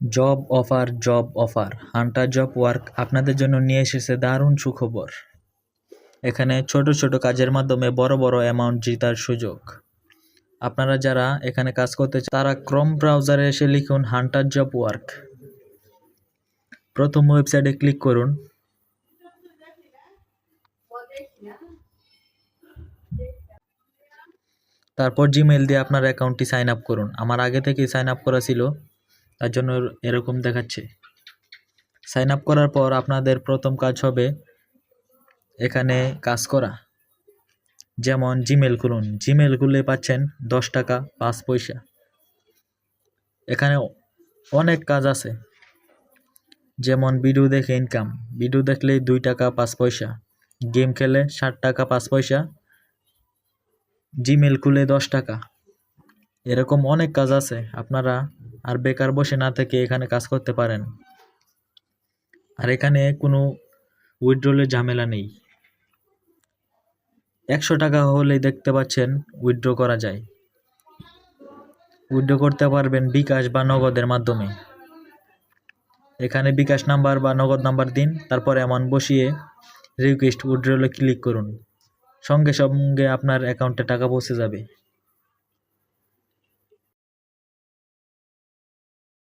Job offer Hunter job work আপনাদের জন্য নিয়ে এসেছে দারুণ সুখবর। এখানে ছোট ছোট কাজের মাধ্যমে বড় বড় অ্যামাউন্ট জেতার সুযোগ। আপনারা যারা এখানে কাজ করতে চান তারা ক্রোম ব্রাউজারে এসে লিখুন হান্টার জব ওয়ার্ক। প্রথম ওয়েবসাইটে ক্লিক করুন। তারপর জিমেইল দিয়ে আপনার অ্যাকাউন্টটি সাইন আপ করুন। আমার আগে থেকেই সাইন আপ করা ছিল, তার জন্য এরকম দেখাচ্ছে। সাইন আপ করার পর আপনাদের প্রথম কাজ হবে এখানে কাজ করা। যেমন জিমেইল খুলুন, জিমেইল খুললে পাচ্ছেন 10 টাকা 5 পয়সা। এখানে অনেক কাজ আছে, যেমন ভিডিও দেখে ইনকাম, ভিডিও দেখলে 2 টাকা 5 পয়সা, গেম খেলে 60 টাকা 5 পয়সা, জিমেইল খুলে 10 টাকা। এরকম অনেক কাজ আছে, আপনারা আর বেকার বসে না থেকে এখানে কাজ করতে পারেন। আর এখানে কোনো উইথড্রলের ঝামেলা নেই। 100 টাকা হলেই দেখতে পাচ্ছেন উইথড্র করা যায়। উইথড্র করতে পারবেন বিকাশ বা নগদের মাধ্যমে। এখানে বিকাশ নাম্বার বা নগদ নাম্বার দিন, তারপর অ্যামাউন্ট বসিয়ে রিকোয়েস্ট উইথড্রলে ক্লিক করুন। সঙ্গে সঙ্গে আপনার অ্যাকাউন্টে টাকা পৌঁছে যাবে।